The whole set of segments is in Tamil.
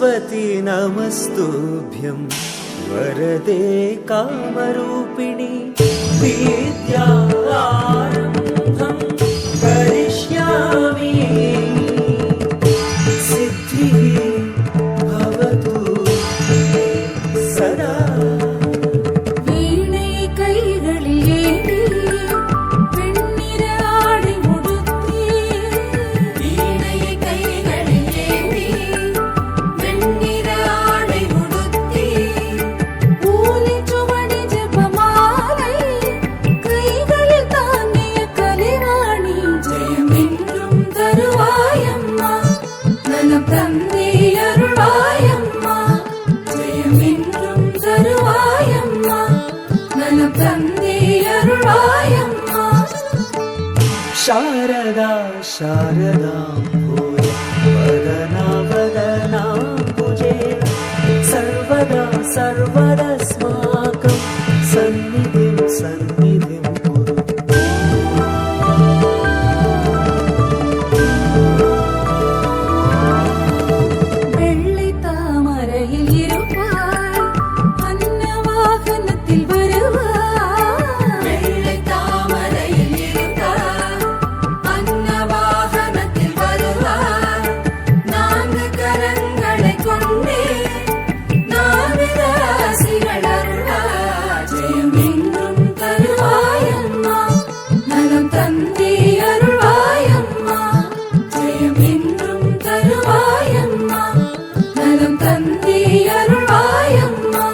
सरस्वती नमस्तुभ्यं वरदे कामरूपिणी विद्यारम्भं करिष्यामि सिद्धिः भवतु मे सदा வீணை கைகளில் ஏந்தி வெண்ணிற ஆடை உடுத்தி வீணை கைகளில் ஏந்தி வெண்ணிற ஆடை உடுத்தி ஊலி சுவடி ஜெபமாலை கைகளில் தாங்கிய கலைவாணி ஜெயம் என்றும் தருவாயம்மா நலம் தந்தே அருள்வாயம்மா ஜெயம் என்றும் தருவாயம்மா நலம் தந்தே அருள்வாயம்மா शारदा शारदा वदना वदना भुजे सर्वदा सर्वदस्माकं सन्निधिं सन्निधिं कुरु வெள்ளை தாமரையில் இருப்பாய் அன்னவாகனத்தில் வருவாய் வெள்ளை தாமரையில் இருப்பாய் அன்னவாகனத்தில் வருவாய் நான்கு கரங்களை கொண்டே நான்கு ராசிகள் அருள்வாய் ஜெயம் என்றும் தருவாயம்மா நலம் தந்தே அருள்வாயம்மா ஜெயம் என்றும் தருவாயம்மா நலம் தந்தே அருள்வாயம்மா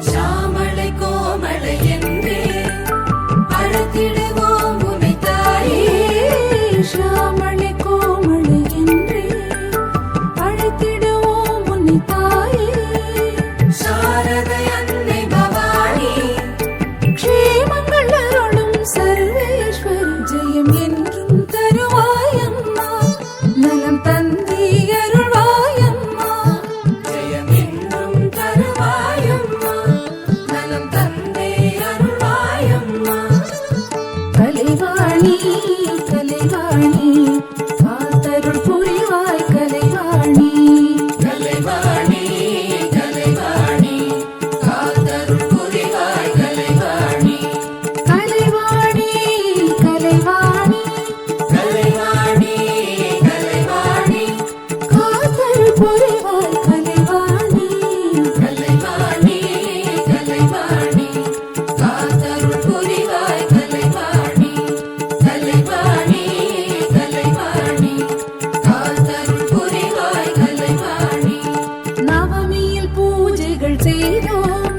சாமளை கோமளை என்றே அழைத்திடுவோம் உன்னை தாயே சாமளை கோமளை என்றே அழைத்திடுவோம் உன்னை தாயே சாரதை அன்னை பவானி க்ஷேமங்கள் அருளும் சர்வேஸ்வரி ஜெயம் என்றும் தருவாயம்மா நலம் தந்தே அருள்வாயம்மா ஜெயம் என்றும் தருவாயம்மா நலம் தந்தே அருள்வாயம்மா கலைவாணி கலைவாணி காத்தருள் புரிவாய் கலைவாணி கலைவாணி கலைவாணி காத்தருள் புரிவாய் கலைவாணி கலைவாணி கலைவாணி கலைவாணி கலைவாணி காத்தருள் புரிவாய் கலைவாணி கலைவாணி கலைவாணி காத்தருள் புரிவாய் கலைவாணி கலைவாணி கலைவாணி காத்தருள் புரிவாய் கலைவாணி நவமியில் பூஜைகள் செய்தோம்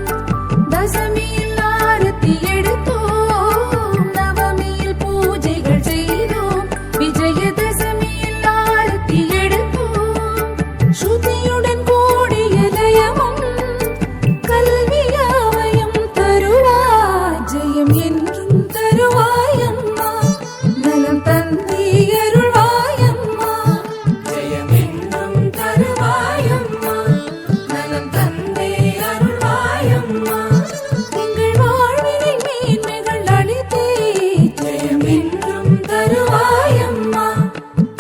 தசமியில் ஆரத்தி எடுத்தோம் நவமியில் பூஜைகள் செய்தோம் விஜயதசமியில் ஆரத்தி எடுத்தோம் ஸ்ருதியுடன் கூடிய லயமும் கல்வியாவையும் தருவாய் ஜெயம் என்றும் தருவாயம்மா நலம் தந்தே அருள்வாயம்மா ஜெயம் என்றும் தருவாயம்மா நலம் தந்தே அருள்வாயம்மா எங்கள் வாழ்வினை மேன்மைகள் அளித்தே ஜெயம் என்றும் தருவாயம்மா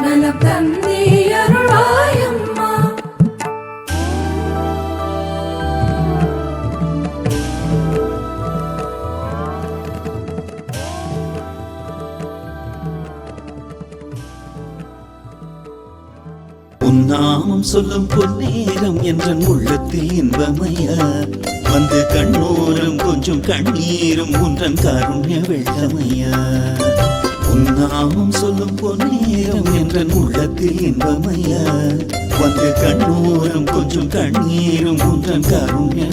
நலம் தந்தே அருள்வாயம்மா உன்னாமம் சொல்லும் பொன்னேரம் என்ற உள்ளத்தில் இன்பமையா வந்து கண்ணோரம் கொஞ்சம் கண்ணீரும் உன்றன் காருண்ய வெள்ளமையா உன்னாமம் சொல்லும் பொன்னேரம் என்ற உள்ளத்தில் இன்பமையா வந்து கண்ணோரம் கொஞ்சம் கண்ணீரும் உன்றன் காருண்ய